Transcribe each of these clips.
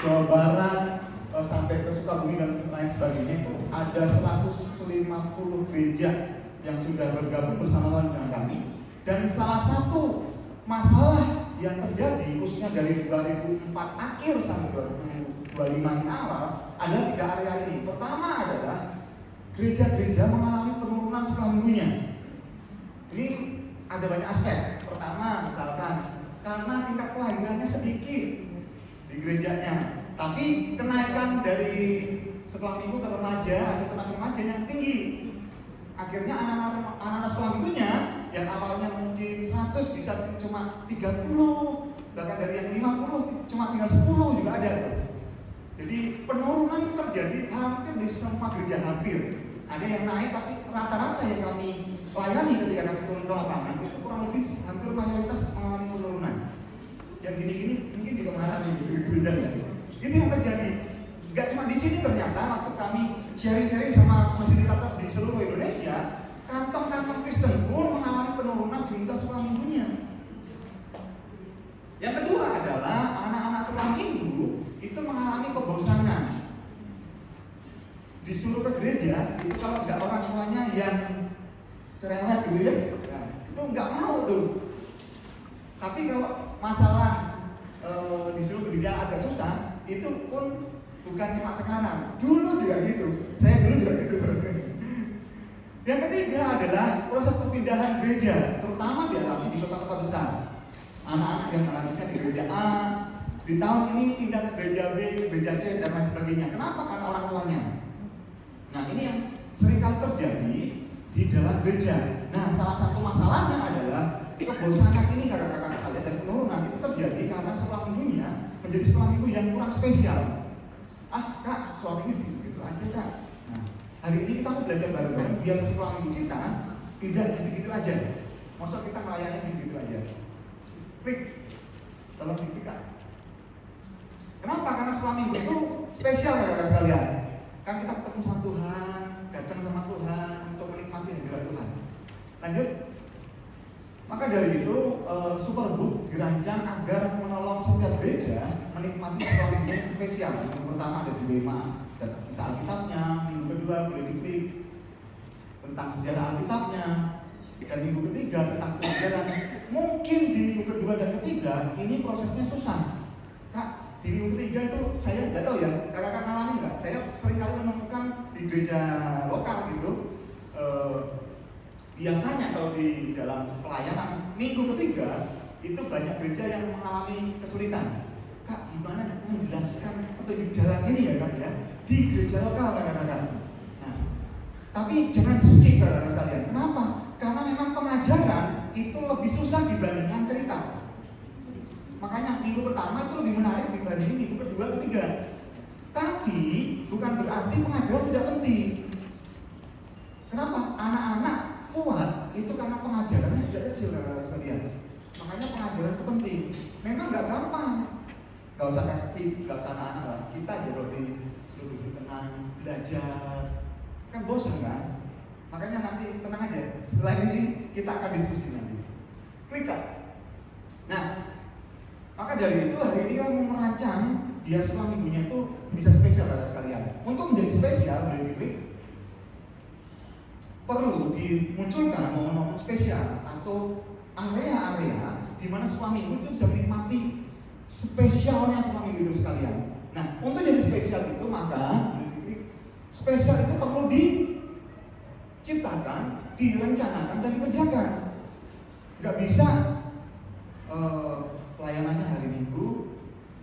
Jawa Barat sampai ke Sukabumi dan lain sebagainya itu ada 150 gereja yang sudah bergabung bersama dengan kami. Dan salah satu masalah yang terjadi khususnya dari 2004 akhir sampai 2025 ini awal adalah 3 area ini. Pertama adalah gereja-gereja mengalami penurunan sekolah minggunya. Ini ada banyak aspek. Pertama, misalkan karena tingkat kelahirannya sedikit di gerejanya, tapi kenaikan dari sekolah minggu ke remaja atau ke remaja yang tinggi. Akhirnya anak-anak sekolah minggunya yang awalnya mungkin 100 bisa cuma 30, bahkan dari yang 50 cuma tinggal 10 juga ada. Jadi penurunan terjadi hampir di semua gereja hampir. Ada yang naik, tapi rata-rata yang kami layani ketika kami turun ke lapangan itu kurang lebih hampir mayoritas mengalami penurunan. Yang gini-gini mungkin juga mengalami gereja ya. Itu yang terjadi. Gak cuma di sini, ternyata waktu kami sharing-sharing sama fasilitator di seluruh Indonesia, kantong-kantong Kristen pun mengalami penurunan jumlah sekolah minggunya. Yang kedua adalah anak-anak sekolah minggu itu mengalami kebosanan. Disuruh ke gereja, itu kalau nggak orang tuanya yang cerewet gitu ya, itu nggak mau tuh. Tapi kalau masalah disuruh ke gereja agak susah, itu pun bukan cuma sekarang, dulu juga gitu. Saya dulu juga gitu. Yang ketiga adalah proses perpindahan gereja, terutama dialami di kota-kota besar. Anak-anak yang harusnya di gereja A, di tahun ini pindah ke gereja B, gereja C, dan lain sebagainya. Kenapa? Karena orang tuanya. Nah, ini yang seringkali terjadi di dalam gereja. Nah, salah satu masalahnya adalah kebosanan ini kakak-kakak sekalian, dan penurunan itu terjadi karena sekolah minggunya menjadi sekolah minggu yang kurang spesial. Kak, soal ini gitu aja kak. Nah, hari ini kita mau belajar bareng-bareng biar sekolah minggu kita tidak gitu-gitu aja. Masa kita melayani gitu-gitu aja. Rick, tolong dikit. Kenapa? Karena sekolah minggu itu spesial kakak-kakak sekalian. Kan kita ketemu sama Tuhan, datang sama Tuhan untuk menikmati hadirat Tuhan. Lanjut. Maka dari itu Superbook dirancang agar menolong setiap gereja menikmati sekolah minggu yang spesial. Yang pertama ada di Bema dan kisah Alkitabnya, minggu kedua boleh diklik tentang sejarah Alkitabnya, dan minggu ketiga tentang pelajaran. Mungkin di minggu kedua dan ketiga ini prosesnya susah. Kak, di minggu ketiga itu saya nggak tahu ya, kakak-kakak ngalamin nggak? Saya sering kali menemukan di gereja lokal gitu. Biasanya kalau di dalam pelayanan minggu ketiga itu banyak gereja yang mengalami kesulitan. Kak, gimana menjelaskan petunjuk jalan ini ya kak ya di gereja lokal kakak-kakak. Nah, tapi jangan di-skip kakak-kakak sekalian. Kenapa? Karena memang pengajaran itu lebih susah dibandingkan cerita. Makanya minggu pertama itu lebih menarik dibanding minggu kedua, ketiga. Tapi bukan berarti pengajaran tidak penting. Kenapa? Anak-anak kuat itu karena pengajarannya sejak kecil sekalian. Makanya pengajaran itu penting. Memang nggak gampang. Gak usah kaki, gak usah anak-anak lah. Kita aja kalau disuruh duduk tenang, belajar, kan bosan kan? Makanya nanti tenang aja. Setelah ini kita akan diskusi nanti. Klik Kak. Nah, maka dari itu hari ini kita mau merancang dia sekolah minggunya itu bisa spesial sekalian. Untuk menjadi spesial, boleh diklik. Perlu dimunculkan momen-momen spesial atau area-area di mana sekolah minggu itu bisa menikmati spesialnya sekolah minggu itu sekalian. Nah, untuk jadi spesial itu maka spesial itu perlu diciptakan, direncanakan dan dikerjakan. Nggak bisa pelayanannya hari Minggu,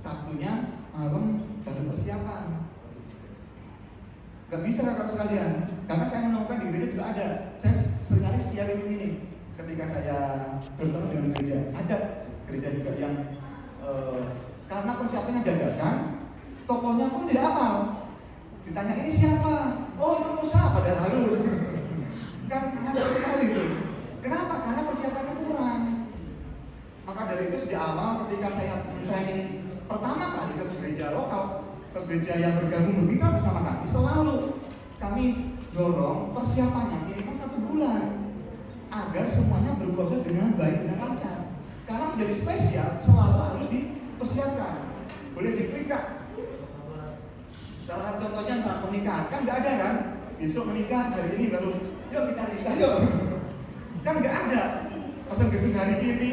Sabtunya malam baru persiapan. Gak bisa kakak sekalian, karena saya menemukan di gereja juga ada. Saya seringkali siarin ini ketika saya bertemu dengan gereja. Ada gereja juga yang karena persiapannya dadakan, tokohnya pun tidak hafal. Ditanya ini siapa? Oh itu Musa, padahal Harun. Kan ngajar sekali itu. Kenapa? Karena persiapannya kurang. Maka dari itu sejak awal ketika saya training pertama kali ke gereja lokal, ke gereja yang bergabung bermitra bersama kami, selalu kami dorong persiapannya minimal 1 bulan agar semuanya berproses dengan baik dan lancar. Karena menjadi spesial selalu harus dipersiapkan. Boleh diklik Kak. Salah satu contohnya saat pernikahan, kan nggak ada kan? Besok menikah, hari ini baru, yuk kita nikah yuk. Kan nggak ada. Pesan gedung hari ini,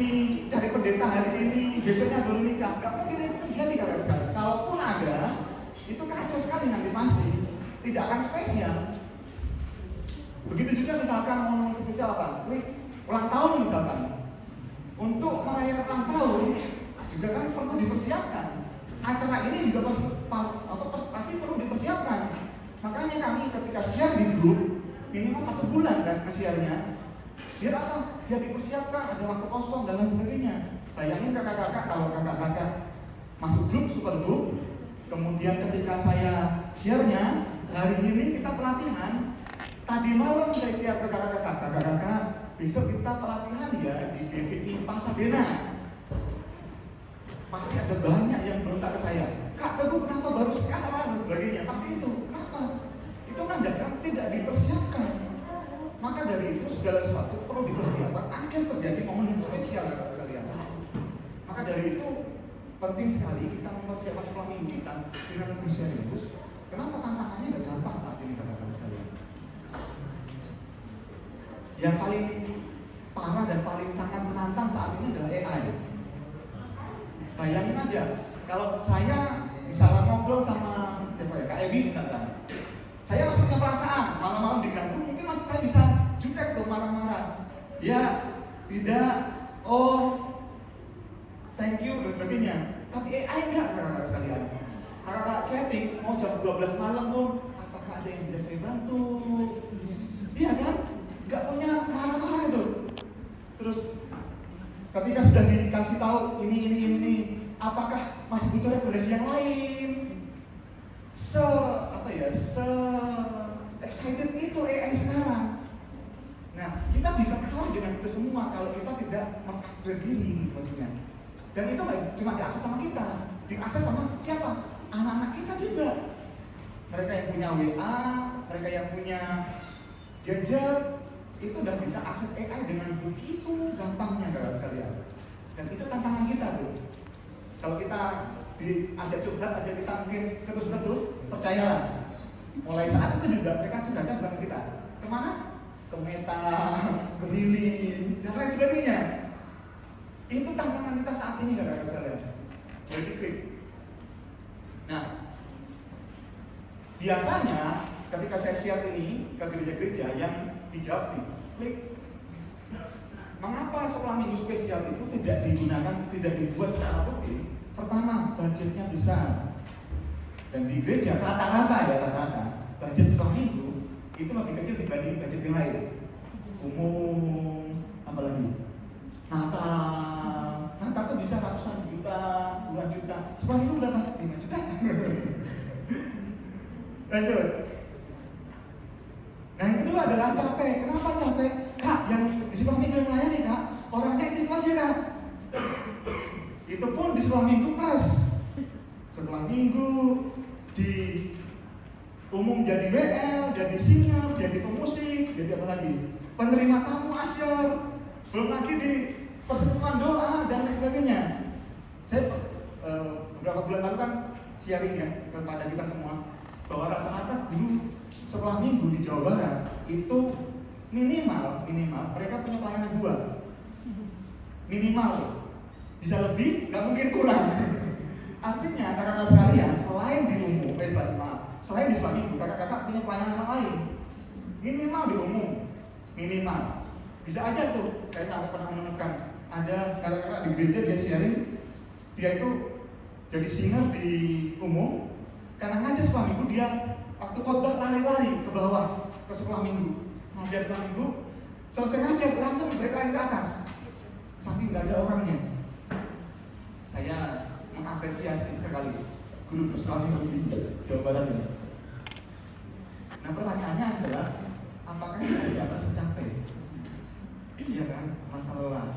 cari pendeta hari ini, besoknya baru nikah. Nggak mungkin itu terjadi kakak. Kalaupun ada, itu kacau sekali nanti pasti. Tidak akan spesial. Begitu juga misalkan momen spesial apa? Ulang tahun misalkan. Untuk merayakan ulang tahun juga kan perlu dipersiapkan. Acara ini juga pasti perlu dipersiapkan. Makanya kami ketika share di grup minimal 1 bulan kan nge-share-nya. Biar apa? Biar dipersiapkan, ada waktu kosong dan lain sebagainya. Bayangin kakak-kakak kalau kakak-kakak masuk grup super group, kemudian ketika saya share-nya hari ini kita pelatihan. Tadi malam saya share ke kakak-kakak, besok kita pelatihan ya di GPI Pasadena. Pasti ada banyak yang berontak ke saya. Kak, Teguh kenapa baru sekarang dan sebagainya. Pasti itu. Kenapa? Itu menandakan tidak dipersiapkan. Maka dari itu segala sesuatu perlu dipersiapkan agar terjadi momen yang spesial kakak sekalian. Maka dari itu penting sekali kita mempersiapkan sekolah minggu kita dengan lebih serius. Kenapa tantangannya gak gampang saat ini kakak sekalian? Yang paling parah dan paling sangat menantang saat ini adalah AI. Bayangin aja, kalau saya misalnya ngobrol sama siapa ya, Kak Ebi misalkan, saya masih punya perasaan, malam-malam diganggu, mungkin masih saya bisa jutek tuh marah-marah. Ya, tidak, oh, thank you dan sebagainya. Tapi AI enggak kakak-kakak sekalian. Kakak-kakak chatting, mau jam 12 malam pun, apakah ada yang bisa saya bantu? Iya kan? Enggak punya marah-marah itu. Terus ketika sudah dikasih tahu ini, apakah masih butuh rekomendasi yang lain? Excited itu AI sekarang. Nah, kita bisa kalah dengan itu semua kalau kita tidak mengupgrade diri maksudnya. Dan itu nggak cuma diakses sama kita, diakses sama siapa? Anak-anak kita juga. Mereka yang punya WA, mereka yang punya gadget, itu udah bisa akses AI dengan begitu gampangnya kakak sekalian. Dan itu tantangan kita tuh. Kalau kita diajak curhat aja kita mungkin terus percayalah. Mulai saat itu juga mereka curhatnya bukan kita. Kemana? Ke Meta, ke Lili, dan lain sebagainya. Itu tantangan kita saat ini kakak sekalian. Boleh diklik. Nah, biasanya ketika saya share ini ke gereja-gereja yang dijawab nih, klik. Mengapa sekolah minggu spesial itu tidak digunakan, tidak dibuat secara rutin? Pertama, budgetnya besar. Dan di gereja rata-rata budget sekolah minggu itu lebih kecil dibanding budget yang lain. Umum, apalagi Natal tuh bisa ratusan juta, puluhan juta. Sekolah minggu berapa? 5 juta. Lanjut. Nah yang kedua adalah capek. Kenapa capek? Kak, yang di sekolah minggu yang lain nih kak, orangnya itu aja kak. Itu pun di sekolah minggu plus. Sekolah minggu di umum jadi WL, jadi singer, jadi pemusik, jadi apa lagi? Penerima tamu asyar, belum lagi di persekutuan doa dan lain sebagainya. Saya beberapa bulan lalu kan sharing ya kepada kita semua bahwa rata-rata guru sekolah minggu di Jawa Barat itu minimal mereka punya pelayanan 2 minimal, bisa lebih nggak mungkin kurang. Artinya kakak-kakak sekalian selain di umum selain di sekolah minggu kakak-kakak punya pelayanan yang lain minimal di umum minimal. Bisa aja tuh saya nggak pernah menemukan ada kakak-kakak di gereja dia sharing dia itu jadi singer di umum karena ngajar sekolah minggu dia waktu khotbah lari-lari ke bawah ke sekolah minggu, ngajar sekolah minggu, selesai ngajar langsung balik lagi ke atas, saking nggak ada orangnya. Saya mengapresiasi sekali guru sekolah minggu di Jawa Barat ini. Nah pertanyaannya adalah, apakah kita tidak merasa capek? Iya kan, masa lelah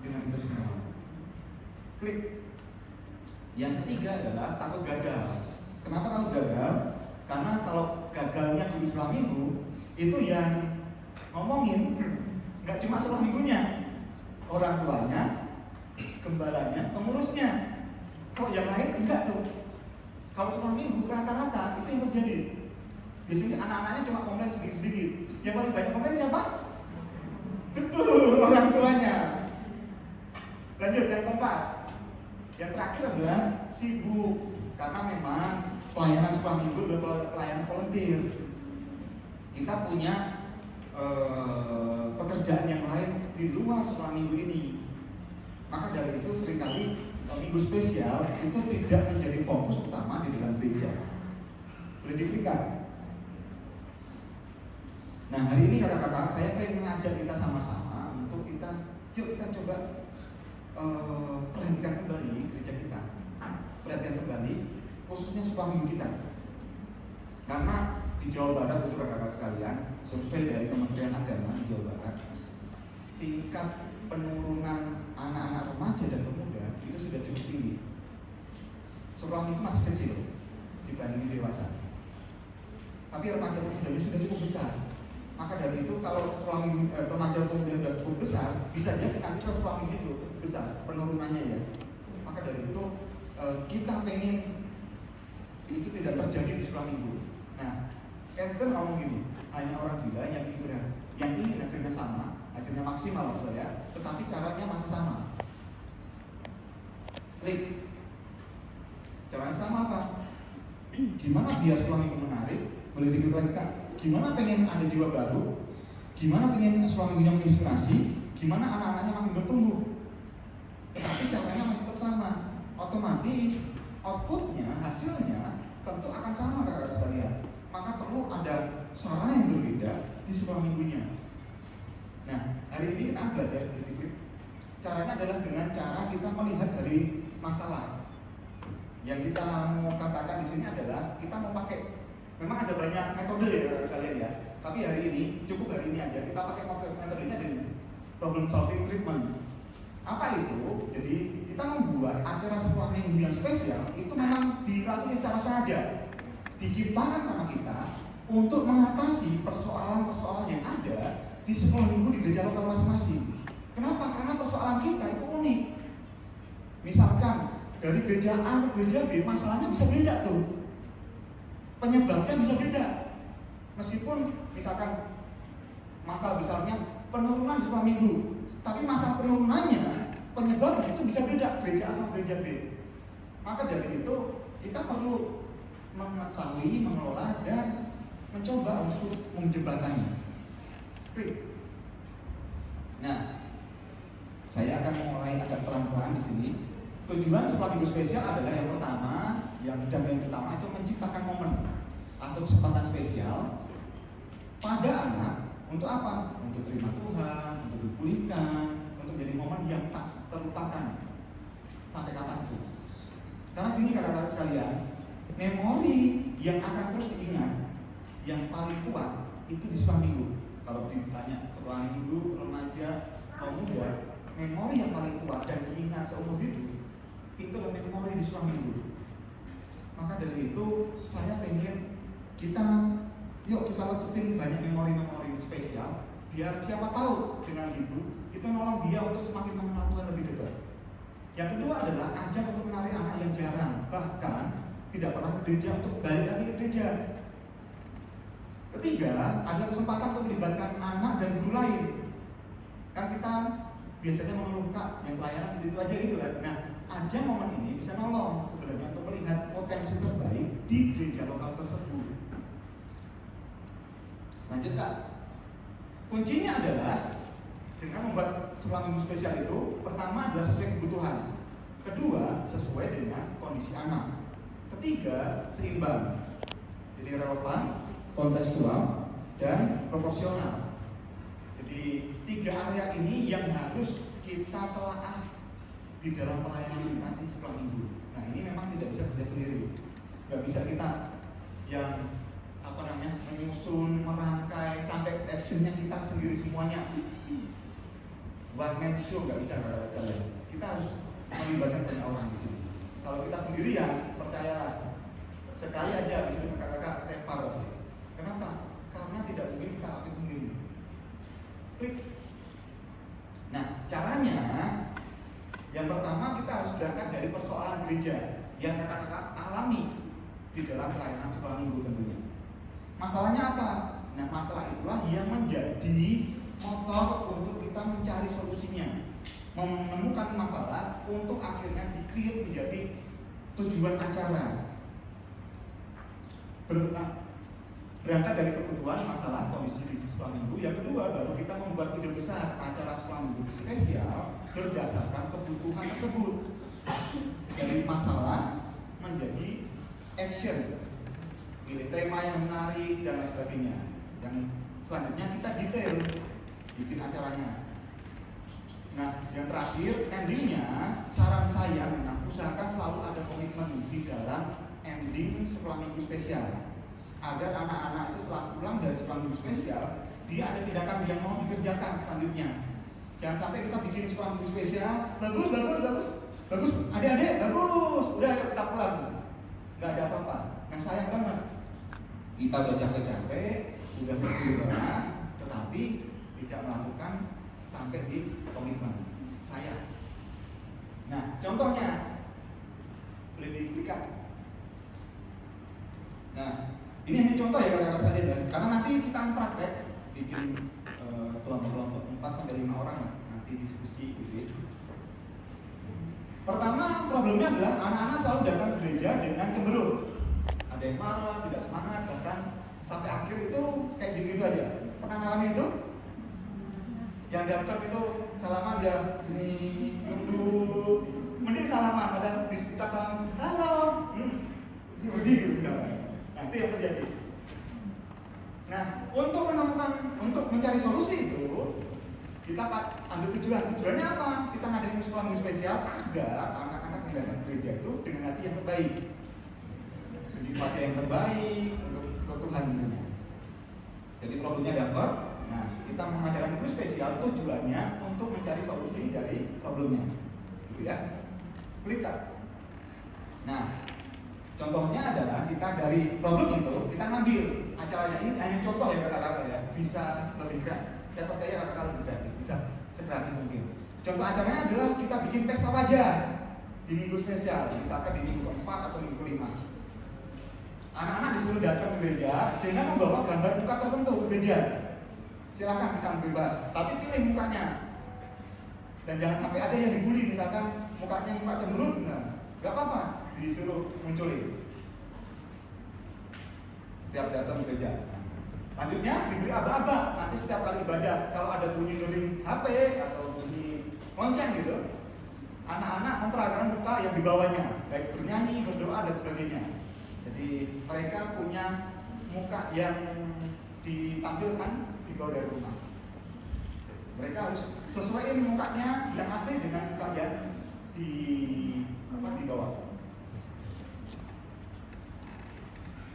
dengan itu semua. Klik. Yang ketiga adalah takut gagal. Kenapa takut gagal? Karena kalau gagalnya guru sekolah minggu itu yang ngomongin nggak cuma sekolah minggunya, orang tuanya, gembalanya, pengurusnya. Kalau yang lain enggak tuh. Kalau sekolah minggu rata-rata itu yang terjadi. Biasanya anak-anaknya cuma komplain sedikit-sedikit. Yang paling banyak komplain siapa? Betul, orang tuanya. Lanjut yang keempat. Yang terakhir adalah sibuk. Karena memang pelayanan sekolah minggu adalah pelayanan volunteer. Kita punya pekerjaan yang lain di luar sekolah minggu ini. Maka dari itu seringkali minggu spesial itu tidak menjadi fokus utama di dalam gereja. Boleh diklikan. Nah hari ini kakak-kakak saya ingin mengajak kita sama-sama untuk yuk kita coba perhatikan kembali gereja kita, perhatikan kembali khususnya sekolah minggu kita. Karena di Jawa Barat itu kakak-kakak sekalian, survei dari Kementerian Agama di Jawa Barat, tingkat penurunan anak-anak remaja dan pemuda itu sudah cukup tinggi. Sekolah minggu masih kecil dibanding dewasa, tapi remaja dan pemudanya sudah cukup besar. Maka dari itu kalau sekolah minggu remaja dan pemuda sudah cukup besar, bisa jadi nanti kalau sekolah minggu itu besar penurunannya ya. Maka dari itu kita pengen itu tidak terjadi di sekolah minggu. Nah, Einstein ngomong gini, hanya orang gila yang ingin hasilnya sama, hasilnya maksimal maksud saya, tetapi caranya masih sama. Klik. Caranya sama apa? Gimana biar sekolah minggu menarik? Boleh diklik lagi Kak. Gimana pengen ada jiwa baru? Gimana pengen sekolah minggunya menginspirasi? Gimana anak-anaknya makin bertumbuh? Tetapi caranya masih tetap sama. Otomatis outputnya, hasilnya tentu akan sama kakak sekalian. Maka perlu ada sarana yang berbeda di sekolah minggunya. Nah, hari ini kita belajar sedikit. Caranya adalah dengan cara kita melihat dari masalah. Yang kita mau katakan di sini adalah kita mau pakai. Memang ada banyak metode ya kakak sekalian ya. Tapi hari ini cukup hari ini aja kita pakai metodenya dengan problem solving treatment. Apa itu? Jadi kita membuat acara sekolah minggu yang spesial itu memang dilakukan secara sengaja. Diciptakan sama kita untuk mengatasi persoalan-persoalan yang ada di sekolah minggu di gereja lokal masing-masing. Kenapa? Karena persoalan kita itu unik. Misalkan dari gereja A ke gereja B masalahnya bisa beda tuh. Penyebabnya bisa beda. Meskipun misalkan masalah besarnya penurunan di sekolah minggu, tapi masalah penurunannya penyebabnya itu bisa beda gereja A sama gereja B. Maka dari itu kita perlu mengetahui, mengelola, dan mencoba untuk menjembatani. Nah, saya akan mulai agak pelan-pelan di sini. Tujuan sekolah minggu spesial adalah yang pertama, yang utama itu menciptakan momen atau kesempatan spesial pada anak untuk apa? Untuk terima Tuhan, untuk dipulihkan, untuk menjadi momen yang tak terlupakan sampai kapanpun. Karena gini kakak-kakak sekalian, memori yang akan terus diingat yang paling kuat itu di sekolah minggu. Kalau ditanya sekolah minggu, remaja, pemuda, memori yang paling kuat dan diingat seumur hidup itu adalah memori di sekolah minggu. Maka dari itu saya pengen yuk kita letupin banyak memori-memori spesial biar siapa tahu dengan itu nolong dia untuk semakin mengenal Tuhan lebih dekat. Yang kedua adalah ajak untuk menarik anak yang jarang, bahkan tidak pernah ke gereja untuk balik lagi ke gereja. Ketiga, ada kesempatan untuk melibatkan anak dan guru lain. Kan kita biasanya mengeluhkan yang pelayanan itu aja gitu kan. Nah, ajak momen ini bisa nolong sebenarnya untuk melihat potensi terbaik di gereja lokal tersebut. Lanjut Kak. Kuncinya adalah dengan membuat sekolah minggu spesial itu, pertama adalah sesuai kebutuhan, kedua sesuai dengan kondisi anak, ketiga seimbang, jadi relevan, kontekstual, dan proporsional. Jadi 3 area ini yang harus kita telaah di dalam pelayanan kita di sekolah minggu. Nah ini memang tidak bisa kerja sendiri, nggak bisa kita yang menyusun, merangkai sampai actionnya kita sendiri semuanya. One man show nggak bisa kalau saya. Kita harus melibatkan banyak orang di sini. Kalau kita sendirian, percayalah sekali aja bisa kakak-kakak tepar. Kenapa? Karena tidak mungkin kita lakukan sendiri. Klik. Nah, caranya Yang pertama, kita harus berangkat dari persoalan gereja yang kakak-kakak alami di dalam pelayanan sekolah minggu tentunya. Masalahnya apa? Nah, masalah itulah yang menjadi motor untuk kita mencari solusinya, menemukan masalah untuk akhirnya di-create menjadi tujuan acara. Berangkat dari kebutuhan, masalah, kondisi di sekolah minggu. Yang kedua, baru kita membuat ide besar acara sekolah minggu spesial berdasarkan kebutuhan tersebut. Dari masalah menjadi action, pilih tema yang menarik dan lain sebagainya. Yang selanjutnya kita detail bikin acaranya. Nah, yang terakhir, endingnya saran saya usahakan selalu ada komitmen di dalam ending sekolah minggu spesial, agar anak-anak itu setelah pulang dari sekolah minggu spesial, dia ada tindakan yang mau dikerjakan selanjutnya. Jangan sampai kita bikin sekolah minggu spesial, bagus, adik-adik, bagus, udah kita pulang, nggak ada apa-apa. Nah, sayang banget, kita udah capek-capek, udah berjuang, tetapi tidak melakukan sampai di komitmen saya. Nah, contohnya boleh diberikan. Nah, ini hanya contoh ya kakak-kakak sekalian ya, karena nanti kita praktek bikin kelompok-kelompok 4 sampai 5 orang lah, nanti diskusi gitu ya. Pertama, problemnya adalah anak-anak selalu datang ke gereja dengan cemberut. Ada yang marah, tidak semangat, bahkan sampai akhir itu kayak gitu aja. Pernah ngalamin itu? Yang datang itu salaman dia ini nunduk, mending salaman, ada di sekitar salam, halo, begitu. Nah, itu yang terjadi. Nah, untuk mencari solusi itu, kita ambil tujuannya apa? Kita ngadain sekolah minggu spesial agar anak-anak yang datang ke gereja itu dengan hati yang terbaik, tunjuk wajah yang terbaik untuk Tuhan tentunya. Jadi problemnya dapat. Nah, kita mengadakan minggu spesial tujuannya untuk mencari solusi dari problemnya, gitu ya. Klik kan? Nah, contohnya adalah kita dari problem itu kita ngambil acaranya, ini hanya contoh ya kakak-kakak ya, bisa lebih kreatif. Saya percaya kakak-kakak lebih kreatif, bisa sekreatif mungkin. Contoh acaranya adalah kita bikin pesta wajah di minggu spesial, misalkan di minggu keempat atau minggu kelima. Anak-anak disuruh datang ke gereja dengan membawa gambar muka tertentu ke gereja. Silakan bisa bebas, tapi pilih mukanya. Dan jangan sampai ada yang dibully, misalkan mukanya muka cemberut, nggak apa-apa, disuruh munculin setiap datang ke gereja. Lanjutnya diberi aba-aba, nanti setiap kali ibadah kalau ada bunyi dering HP atau bunyi lonceng gitu, anak-anak memperagakan muka yang dibawanya, baik bernyanyi, berdoa dan sebagainya. Jadi mereka punya muka yang ditampilkan di bawah dari rumah. Mereka harus sesuaiin mukanya yang asli dengan muka yang di bawah.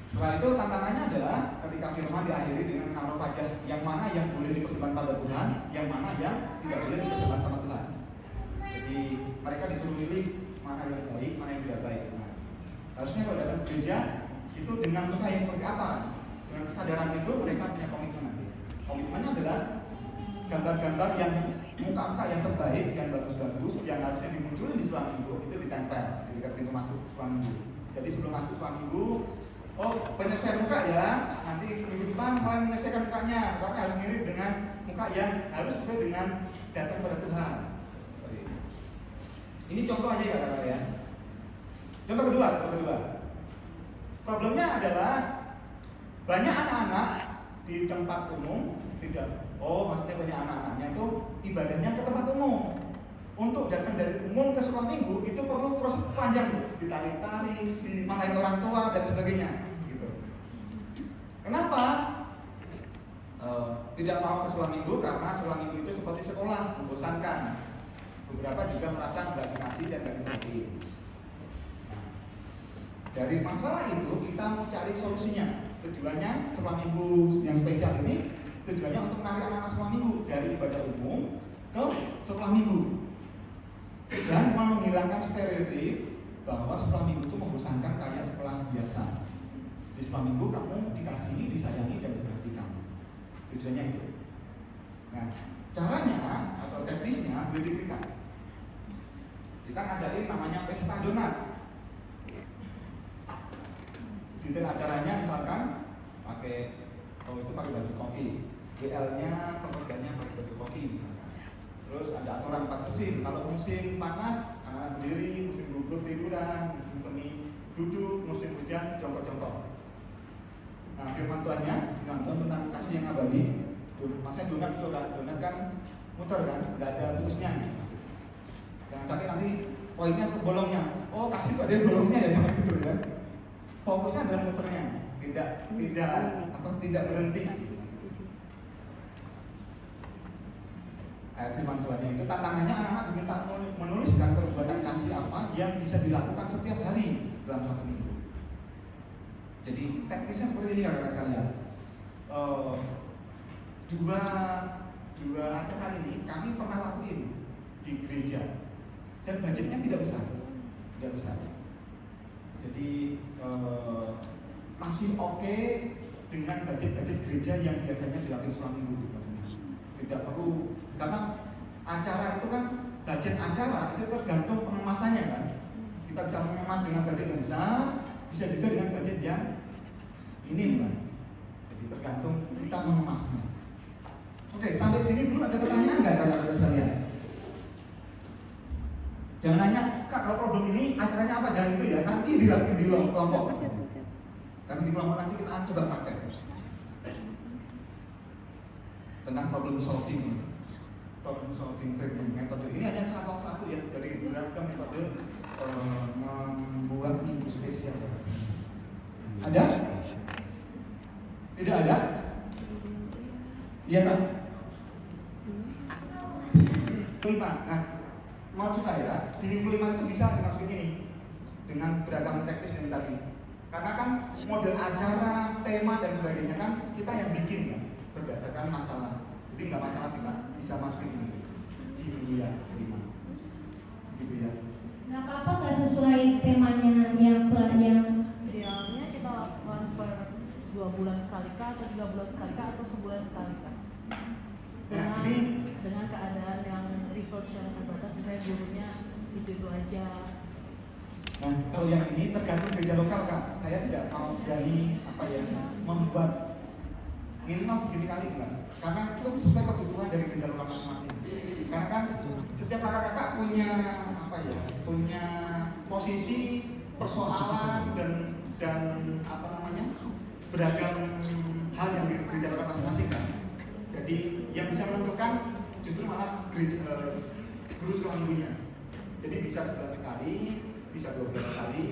Setelah itu tantangannya adalah ketika firman diakhiri dengan menaruh pajak, yang mana yang boleh dipersembahkan pada Tuhan, yang mana yang tidak boleh dipersembahkan sama Tuhan. Jadi mereka disuruh milih mana yang baik, mana yang tidak baik. Nah, harusnya kalau datang ke gereja itu dengan muka yang seperti apa? Dengan kesadaran itu mereka punya komitmen nanti. Komitmennya adalah gambar-gambar yang muka-muka yang terbaik, yang bagus-bagus, yang harusnya dimunculin di sekolah minggu itu ditempel di dekat pintu masuk sekolah minggu. Jadi sebelum masuk sekolah minggu, oh penyesuaian muka ya, nanti minggu depan mulai menyelesaikan mukanya harus mirip dengan muka yang harus sesuai dengan datang pada Tuhan. Ini contoh aja ya kakak ya. Contoh kedua. Problemnya adalah banyak anak-anak di tempat umum maksudnya banyak anak-anaknya itu ibadahnya ke tempat umum. Untuk datang dari umum ke sekolah minggu itu perlu proses panjang, ditarik-tarik, dimarahin orang tua dan sebagainya. Gitu. Kenapa? Tidak mau ke sekolah minggu karena sekolah minggu itu seperti sekolah, membosankan. Beberapa juga merasa nggak dikasih dan nggak diperhatiin. Dari masalah itu kita mau cari solusinya. Tujuannya sekolah minggu yang spesial ini tujuannya untuk menarik anak-anak sekolah minggu dari ibadah umum ke sekolah minggu dan menghilangkan stereotip bahwa sekolah minggu itu membosankan kayak sekolah biasa. Di sekolah minggu kamu dikasihi, disayangi dan diperhatikan. Tujuannya itu. Nah, caranya atau teknisnya boleh diberikan. kita ngadain namanya pesta donat. Detail acaranya misalkan pakai baju koki, WL-nya pekerjanya pakai baju koki. Terus ada aturan 4 musim. Kalau musim panas, anak-anak berdiri, musim gugur tiduran, musim semi duduk, musim hujan jongkok-jongkok. Nah, firman Tuhannya tentang kasih yang abadi. Maksudnya donat kan muter kan, nggak ada putusnya. Jangan sampai nanti poinnya ke bolongnya. Oh, kasih itu ada bolongnya ya, gitu ya. Fokusnya adalah muternya, tidak berhenti. Ayat firman Tuhannya itu tantangannya anak-anak diminta menuliskan perbuatan kasih apa yang bisa dilakukan setiap hari dalam satu minggu. Jadi teknisnya seperti ini kakak sekalian. Dua acara ini kami pernah lakuin di gereja dan budgetnya tidak besar. Jadi masih oke dengan budget gereja yang biasanya dilakukan selama minggu. Tidak perlu, karena acara itu kan budget acara itu tergantung pengemasannya kan. Kita bisa mengemas dengan budget yang besar, bisa juga dengan budget yang minim kan. Jadi tergantung kita mengemasnya. Oke, sampai sini dulu ada pertanyaan nggak kakak-kakak sekalian? Jangan nanya, Kak kalau problem ini acaranya apa, jangan itu ya, nanti dilakukan di kelompok. Karena di kelompok nanti kita coba praktek tentang problem solving metode. Ini hanya salah satu ya dari beragam metode membuat minggu spesial. Ada? Tidak ada? Iya kan? 5. Nah, maksud saya di minggu 5 itu bisa dimasukin ini dengan beragam teknis yang tadi. Karena kan model acara, tema dan sebagainya kan kita yang bikin ya, berdasarkan masalah. Jadi nggak masalah sih Pak, bisa masukin ini di minggu yang 5. Gitu ya. Nggak apa-apa nggak sesuai temanya yang idealnya kita lakukan per 2 bulan sekali kah, atau 3 bulan sekali kah, atau sebulan sekali kah? Dengan keadaan yang resource yang terbatas, misalnya gurunya itu aja. Nah, kalau yang ini tergantung gereja lokal Kak. Saya tidak mau berani membuat minimal segini kali kan. Karena itu sesuai kebutuhan dari gereja lokal masing-masing. Karena kan setiap kakak-kakak punya posisi, persoalan dan beragam hal yang di gereja lokal masing-masing kan. Jadi yang bisa menentukan justru malah guru sekolah minggunya. Jadi bisa sebulan sekali, bisa 2 bulan sekali,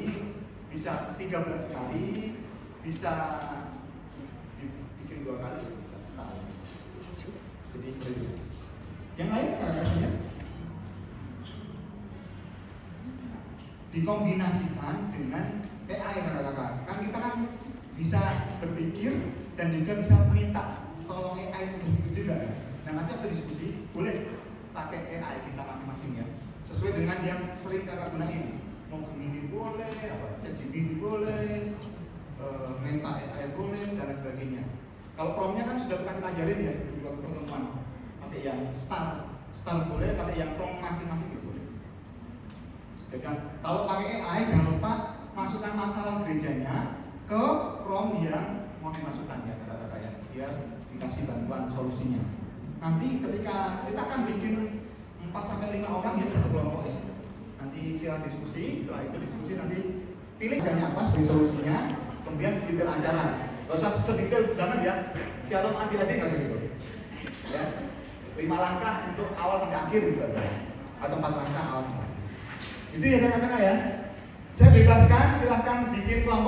bisa 3 bulan sekali, bisa bikin 2 kali, bisa setahun. Jadi seperti itu. Yang lain kakak-kakaknya dikombinasikan dengan PA ya kakak-kakak. Kan kita kan bisa berpikir dan juga bisa minta tolong AI itu begitu juga ya. Nah nanti waktu diskusi boleh pakai AI kita masing-masing ya, sesuai dengan yang sering kakak gunain. Mau Gemini boleh, ChatGPT boleh, Meta AI boleh dan lain sebagainya. Kalau promnya kan sudah pernah kita ajarin ya di waktu pertemuan. Pakai yang style boleh, pakai yang prom masing-masing juga boleh. Dan kalau pakai AI jangan lupa masukkan masalah gerejanya ke prom yang mau dimasukkan ya kata-kata ya, biar dikasih bantuan solusinya. Nanti ketika kita akan bikin 4-5 orang ya satu kelompok ya. Nanti silakan diskusi, setelah itu diskusi nanti pilih misalnya apa sebagai solusinya, kemudian detail acara. Gak usah sedetail banget ya. Shalom adik-adik gak usah gitu. Ya, 5 langkah untuk awal sampai akhir gitu atau 4 langkah awal sampai akhir. Itu ya kakak-kakak ya. Saya bebaskan, silahkan bikin kelompok.